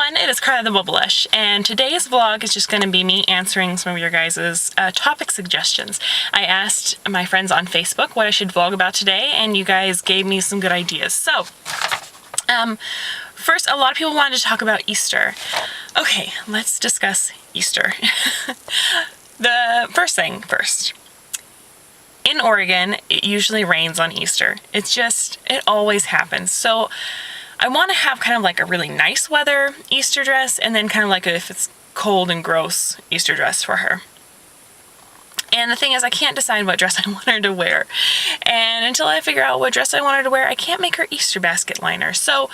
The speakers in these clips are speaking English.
everyone, it is Carla the Bubbleish, and today's vlog is just going to be me answering some of your guys' topic suggestions. I asked my friends on Facebook what I should vlog about today, and you guys gave me some good ideas. So, first, a lot of people wanted to talk about Easter. Okay, let's discuss Easter. The first thing first. In Oregon, it usually rains on Easter. It always happens. So I want to have kind of like a really nice weather Easter dress, and then kind of like if it's cold and gross Easter dress for her. And the thing is, I can't decide what dress I want her to wear. And until I figure out what dress I want her to wear, I can't make her Easter basket liner. So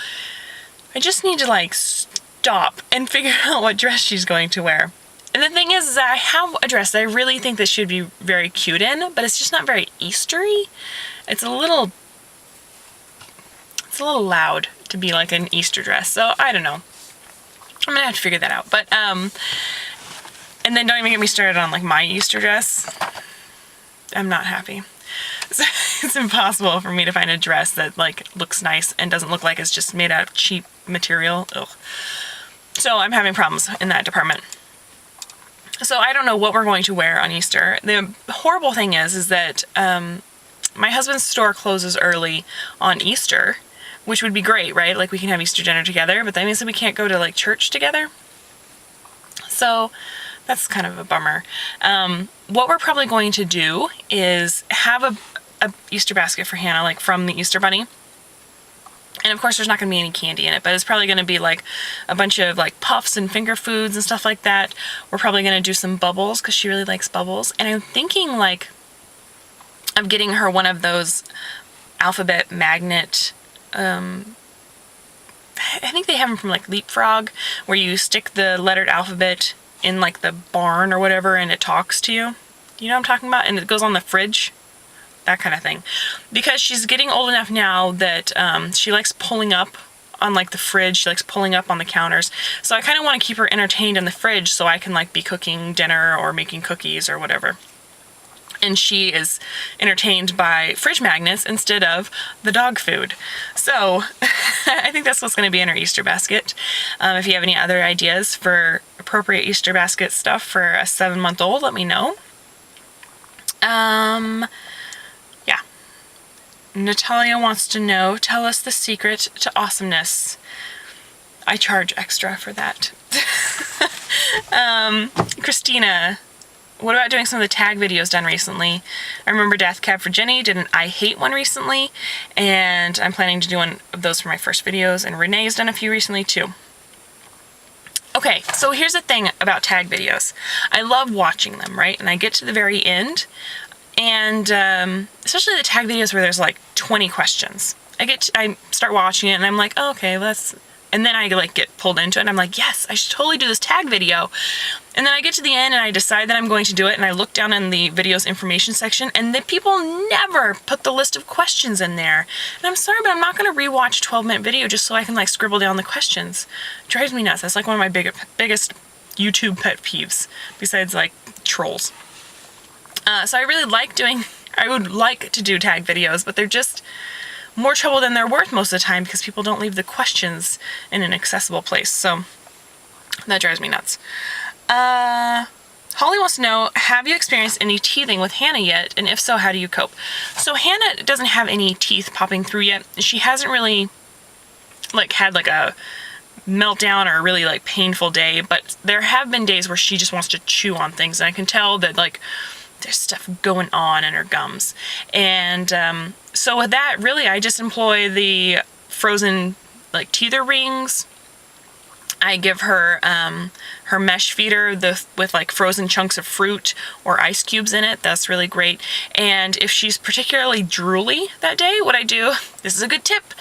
I just need to like stop and figure out what dress she's going to wear. And the thing is that I have a dress that I really think that she'd be very cute in, but it's just not very Eastery. It's a little loud to be like an Easter dress, so I don't know. I'm gonna have to figure that out. But and then don't even get me started on like my Easter dress. I'm not happy. So it's impossible for me to find a dress that like looks nice and doesn't look like it's just made out of cheap material. Ugh. So I'm having problems in that department. So I don't know what we're going to wear on Easter. The horrible thing is that my husband's store closes early on Easter, which would be great, right? Like we can have Easter dinner together, but that means that we can't go to like church together. So that's kind of a bummer. What we're probably going to do is have a Easter basket for Hannah, like from the Easter Bunny. And of course there's not going to be any candy in it, but it's probably going to be like a bunch of like puffs and finger foods and stuff like that. We're probably going to do some bubbles because she really likes bubbles. And I'm thinking like of getting her one of those alphabet magnet, I think they have them from like Leapfrog, where you stick the lettered alphabet in like the barn or whatever and it talks to you. You know what I'm talking about? And it goes on the fridge. That kind of thing. Because she's getting old enough now that she likes pulling up on like the fridge. She likes pulling up on the counters. So I kind of want to keep her entertained in the fridge so I can like be cooking dinner or making cookies or whatever. And she is entertained by fridge magnets instead of the dog food. So I think that's what's going to be in her Easter basket. If you have any other ideas for appropriate Easter basket stuff for a 7-month-old, let me know. Yeah. Natalia wants to know, tell us the secret to awesomeness. I charge extra for that. Christina, what about doing some of the tag videos done recently? I remember Death Cab for Jenny did an I Hate one recently, and I'm planning to do one of those for my first videos, and Renee's done a few recently too. Okay, so here's the thing about tag videos. I love watching them, right? And I get to the very end, and especially the tag videos where there's like 20 questions. I start watching it and I'm like, oh, okay, and then I like get pulled into it and I'm like, yes, I should totally do this tag video. And then I get to the end and I decide that I'm going to do it, and I look down in the video's information section and the people never put the list of questions in there. And I'm sorry, but I'm not going to rewatch a 12-minute video just so I can like scribble down the questions. It drives me nuts. That's like one of my biggest YouTube pet peeves, besides like trolls. So I would like to do tag videos, but they're just more trouble than they're worth most of the time because people don't leave the questions in an accessible place. So that drives me nuts. Holly wants to know, have you experienced any teething with Hannah yet? And if so, how do you cope? So Hannah doesn't have any teeth popping through yet. She hasn't really like had like a meltdown or a really like painful day, but there have been days where she just wants to chew on things, and I can tell that like there's stuff going on in her gums. And so with that, really, I just employ the frozen like teether rings. I give her her mesh feeder with like frozen chunks of fruit or ice cubes in it. That's really great. And if she's particularly drooly that day, what I do, this is a good tip,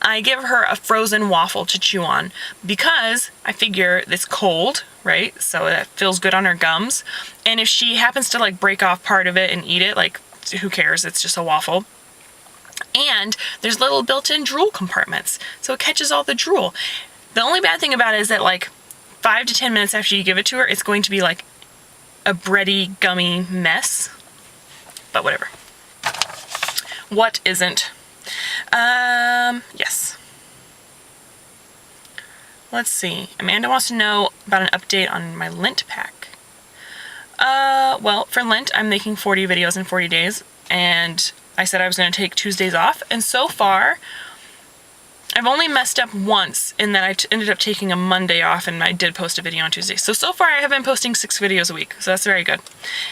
I give her a frozen waffle to chew on, because I figure it's cold, right? So that feels good on her gums. And if she happens to like break off part of it and eat it, like who cares? It's just a waffle. And there's little built-in drool compartments, so it catches all the drool. The only bad thing about it is that like 5 to 10 minutes after you give it to her, it's going to be like a bready, gummy mess. But whatever. What isn't? Yes. let's see. Amanda wants to know about an update on my Lent pack. Well, for Lent, I'm making 40 videos in 40 days, and I said I was going to take Tuesdays off, and so far, I've only messed up once in that I ended up taking a Monday off, and I did post a video on Tuesday. So far I have been posting 6 videos a week, so that's very good.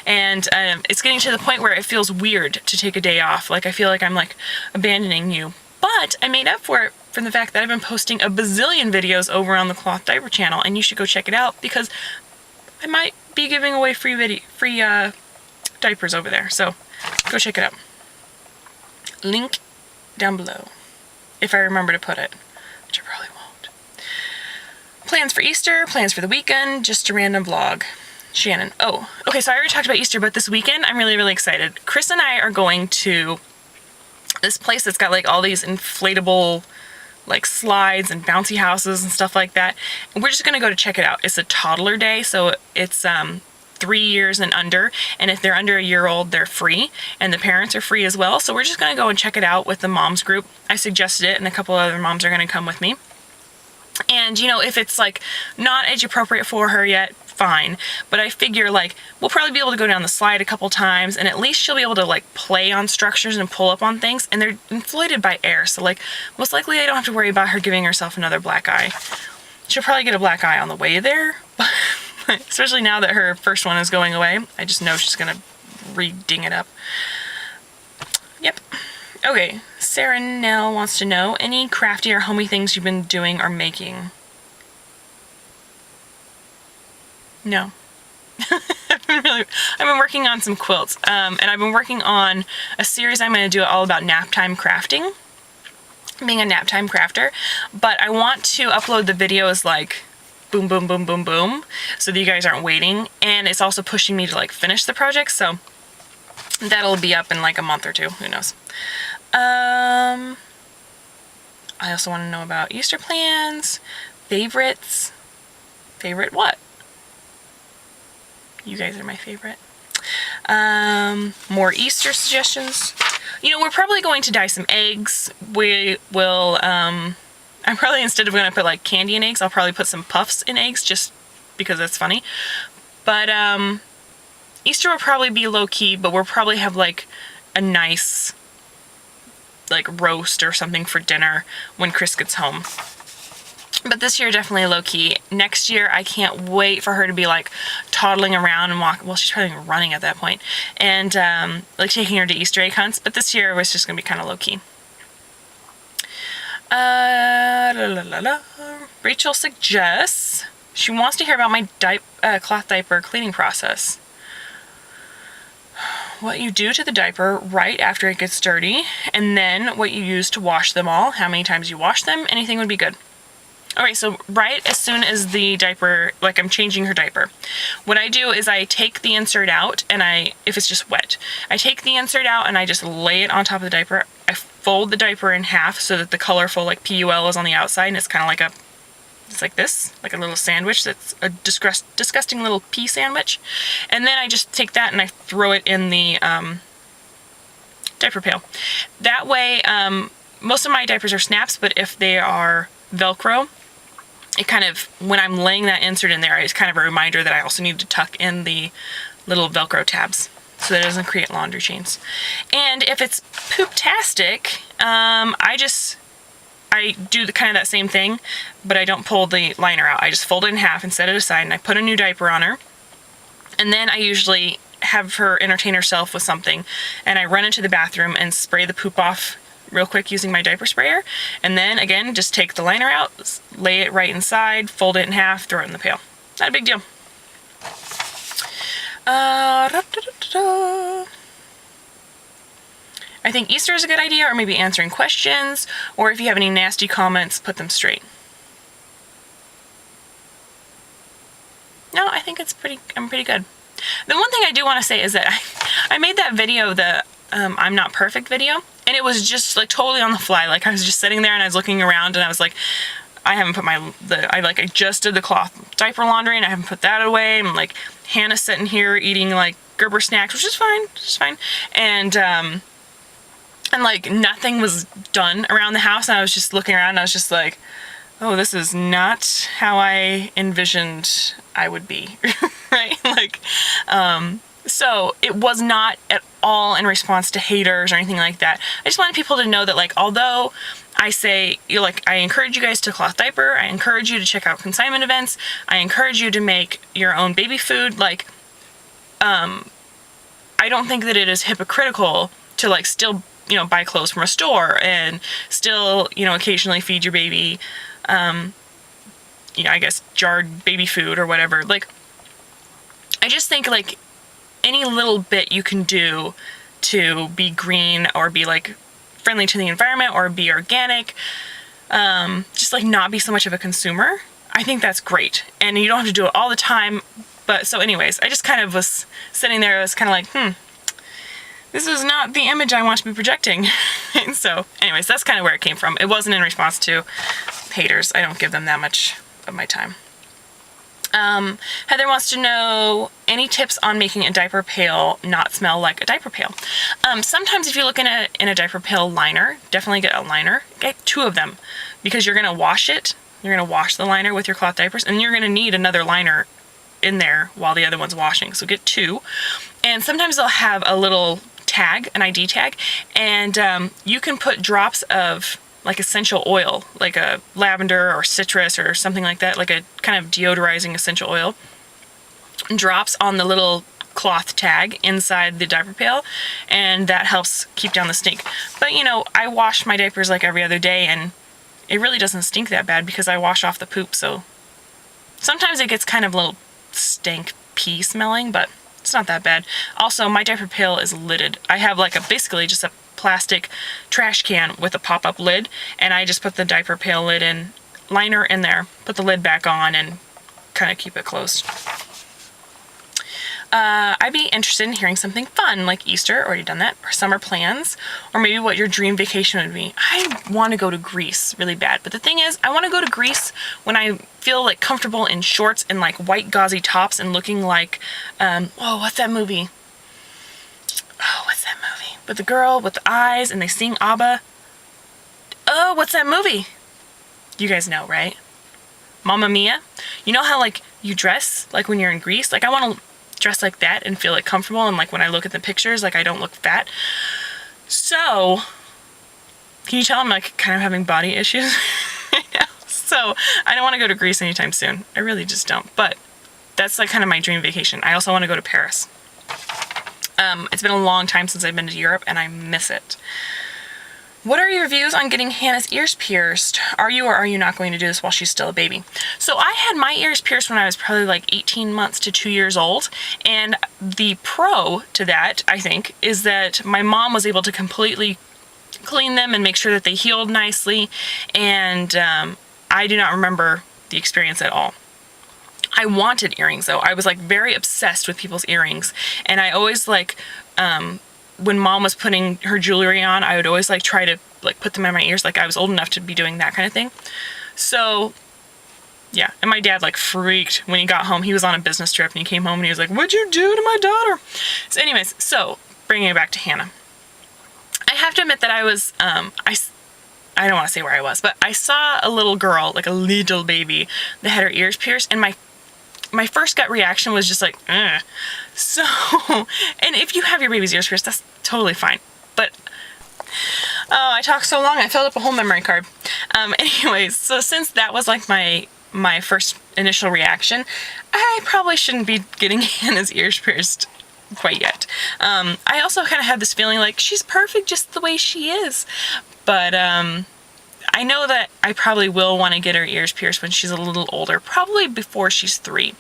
And it's getting to the point where it feels weird to take a day off. Like, I feel like I'm, like, abandoning you. But I made up for it from the fact that I've been posting a bazillion videos over on the Cloth Diaper channel, and you should go check it out, because I might be giving away free diapers over there. So go check it out. Link down below, if I remember to put it, which I probably won't. Plans for Easter, plans for the weekend, just a random vlog. Shannon. Oh, okay, so I already talked about Easter, but this weekend I'm really, really excited. Chris and I are going to this place that's got like all these inflatable like slides and bouncy houses and stuff like that. And we're just gonna go to check it out. It's a toddler day, so it's 3 years and under, and if they're under a year old, they're free, and the parents are free as well. So we're just gonna go and check it out with the moms group. I suggested it, and a couple other moms are gonna come with me. And you know, if it's like not age appropriate for her yet, fine. But I figure like we'll probably be able to go down the slide a couple times, and at least she'll be able to like play on structures and pull up on things, and they're inflated by air, so like most likely I don't have to worry about her giving herself another black eye. She'll probably get a black eye on the way there, but especially now that her first one is going away. I just know she's gonna re-ding it up. Yep. Okay, Sarah Nell wants to know, any crafty or homey things you've been doing or making? No. I've been working on some quilts, and I've been working on a series I'm going to do all about nap time crafting, being a nap time crafter, but I want to upload the videos like boom, boom, boom, boom, boom, so that you guys aren't waiting, and it's also pushing me to like finish the project, so that'll be up in like a month or two, who knows. I also want to know about Easter plans, favorites. Favorite what? You guys are my favorite. More Easter suggestions. You know, we're probably going to dye some eggs. We will, I'm probably, instead of going to put like candy in eggs, I'll probably put some puffs in eggs just because that's funny. But, Easter will probably be low key, but we'll probably have like a nice like roast or something for dinner when Chris gets home. But this year, definitely low key. Next year, I can't wait for her to be like toddling around and walk. Well, she's probably running at that point, and like taking her to Easter egg hunts. But this year was just gonna be kind of low key. Rachel suggests she wants to hear about my cloth diaper cleaning process. What you do to the diaper right after it gets dirty, and then what you use to wash them all, how many times you wash them, anything would be good. Alright, so right as soon as the diaper, like I'm changing her diaper, what I do is I take the insert out, and if it's just wet, I take the insert out and I just lay it on top of the diaper. I fold the diaper in half so that the colorful like PUL is on the outside, and it's kind of like it's like this, like a little sandwich that's a disgusting little pea sandwich. And then I just take that and I throw it in the diaper pail. That way, most of my diapers are snaps, but if they are Velcro, it kind of, when I'm laying that insert in there, it's kind of a reminder that I also need to tuck in the little Velcro tabs so that it doesn't create laundry chains. And if it's poop-tastic, I do the kind of that same thing, but I don't pull the liner out. I just fold it in half and set it aside, and I put a new diaper on her. And then I usually have her entertain herself with something, and I run into the bathroom and spray the poop off real quick using my diaper sprayer. And then again, just take the liner out, lay it right inside, fold it in half, throw it in the pail. Not a big deal. I think Easter is a good idea, or maybe answering questions, or if you have any nasty comments, put them straight. No, I think I'm pretty good. The one thing I do want to say is that I made that video, the I'm Not Perfect video, and it was just like totally on the fly. Like I was just sitting there and I was looking around and I was like, I haven't put I just did the cloth diaper laundry and I haven't put that away. And like Hannah's sitting here eating like Gerber snacks, which is fine, and like nothing was done around the house, and I was just looking around and I was just like, oh, this is not how I envisioned I would be, right? Like, so it was not at all in response to haters or anything like that. I just wanted people to know that, like, although I say, I encourage you guys to cloth diaper, I encourage you to check out consignment events, I encourage you to make your own baby food, like, I don't think that it is hypocritical to, like, still, buy clothes from a store and still, occasionally feed your baby, I guess jarred baby food or whatever. Like, I just think, like, any little bit you can do to be green or be, like, friendly to the environment or be organic, just, like, not be so much of a consumer, I think that's great. And you don't have to do it all the time. But so anyways, I just kind of was sitting there, I was kind of like, this is not the image I want to be projecting. And so anyways, that's kind of where it came from. It wasn't in response to haters. I don't give them that much of my time. Heather wants to know any tips on making a diaper pail not smell like a diaper pail. Sometimes if you look in a diaper pail liner, definitely get a liner. Get 2 of them because you're going to wash it. You're going to wash the liner with your cloth diapers, and you're going to need another liner in there while the other one's washing. So get 2. And sometimes they'll have a little tag, an ID tag, and you can put drops of, like, essential oil, like a lavender or citrus or something like that, like a kind of deodorizing essential oil, drops on the little cloth tag inside the diaper pail, and that helps keep down the stink. But I wash my diapers like every other day, and it really doesn't stink that bad because I wash off the poop. So sometimes it gets kind of a little stank pee smelling, but it's not that bad. Also, my diaper pail is lidded. I have like basically just a plastic trash can with a pop-up lid, and I just put the diaper pail liner in there, put the lid back on, and kind of keep it closed. I'd be interested in hearing something fun, like Easter, already done that, or summer plans, or maybe what your dream vacation would be. I want to go to Greece really bad, but the thing is, I want to go to Greece when I feel like comfortable in shorts and like white gauzy tops and looking like, what's that movie? Oh, what's that movie? With the girl with the eyes and they sing ABBA. Oh, what's that movie? You guys know, right? Mamma Mia? You know how like you dress like when you're in Greece? Like I want to dress like that and feel like comfortable, and like when I look at the pictures, like I don't look fat. So can you tell I'm like kind of having body issues right now? So I don't want to go to Greece anytime soon. I really just don't. But that's like kind of my dream vacation. I also want to go to Paris. It's been a long time since I've been to Europe and I miss it. What are your views on getting Hannah's ears pierced? Are you or are you not going to do this while she's still a baby? So I had my ears pierced when I was probably like 18 months to 2 years old. And the pro to that, I think, is that my mom was able to completely clean them and make sure that they healed nicely. And I do not remember the experience at all. I wanted earrings though. I was like very obsessed with people's earrings. And I always like, when mom was putting her jewelry on, I would always like try to like put them in my ears. Like I was old enough to be doing that kind of thing. So yeah. And my dad like freaked when he got home. He was on a business trip and he came home and he was like, "What'd you do to my daughter?" So anyways, so bringing it back to Hannah, I have to admit that I was, I don't want to say where I was, but I saw a little girl, like a little baby that had her ears pierced, and my first gut reaction was just like, ugh. So, and if you have your baby's ears pierced, that's totally fine. But, oh, I talked so long, I filled up a whole memory card. Anyways, so since that was like my first initial reaction, I probably shouldn't be getting Hannah's ears pierced quite yet. I also kind of had this feeling like she's perfect just the way she is. But, I know that I probably will want to get her ears pierced when she's a little older, probably before she's 3.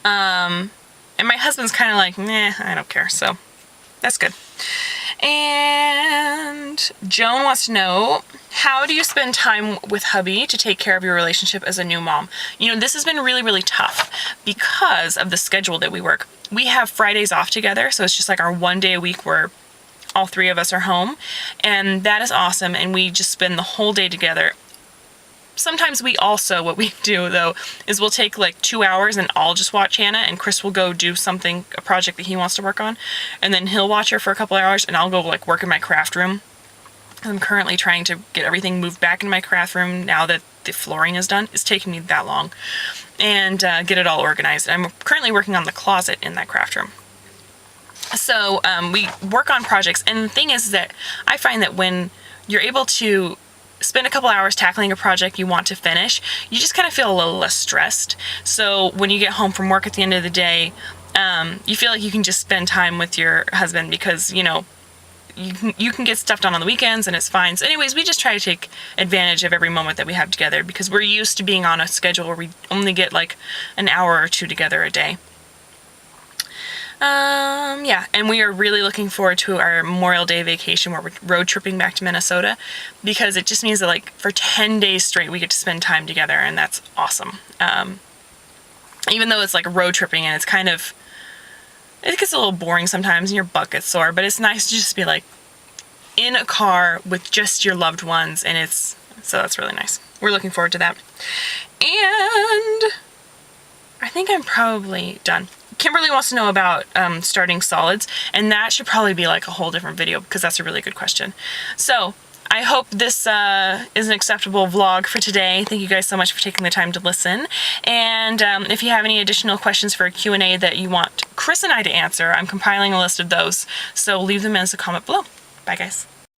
And my husband's kind of like, nah, I don't care, so that's good. And Joan wants to know, how do you spend time with hubby to take care of your relationship as a new mom? You know, this has been really, really tough because of the schedule that we work. We have Fridays off together, so it's just like our one day a week where all 3 of us are home, and that is awesome, and we just spend the whole day together. Sometimes what we do though, is we'll take like 2 hours and I'll just watch Hannah, and Chris will go do a project that he wants to work on, and then he'll watch her for a couple hours, and I'll go like work in my craft room. I'm currently trying to get everything moved back in my craft room now that the flooring is done. It's taken me that long. And get it all organized. I'm currently working on the closet in that craft room. So we work on projects, and the thing is that I find that when you're able to spend a couple hours tackling a project you want to finish, you just kind of feel a little less stressed. So when you get home from work at the end of the day, you feel like you can just spend time with your husband because, you know, you can get stuff done on the weekends and it's fine. So anyways, we just try to take advantage of every moment that we have together because we're used to being on a schedule where we only get like an hour or two together a day. Yeah, and we are really looking forward to our Memorial Day vacation where we're road tripping back to Minnesota because it just means that like for 10 days straight we get to spend time together, and that's awesome. Even though it's like road tripping and it's kind of, it gets a little boring sometimes and your butt gets sore, but it's nice to just be like in a car with just your loved ones, and so that's really nice. We're looking forward to that. And I think I'm probably done. Kimberly wants to know about starting solids, and that should probably be like a whole different video because that's a really good question. So I hope this is an acceptable vlog for today. Thank you guys so much for taking the time to listen. And if you have any additional questions for a Q&A that you want Chris and I to answer, I'm compiling a list of those. So leave them as a comment below. Bye guys.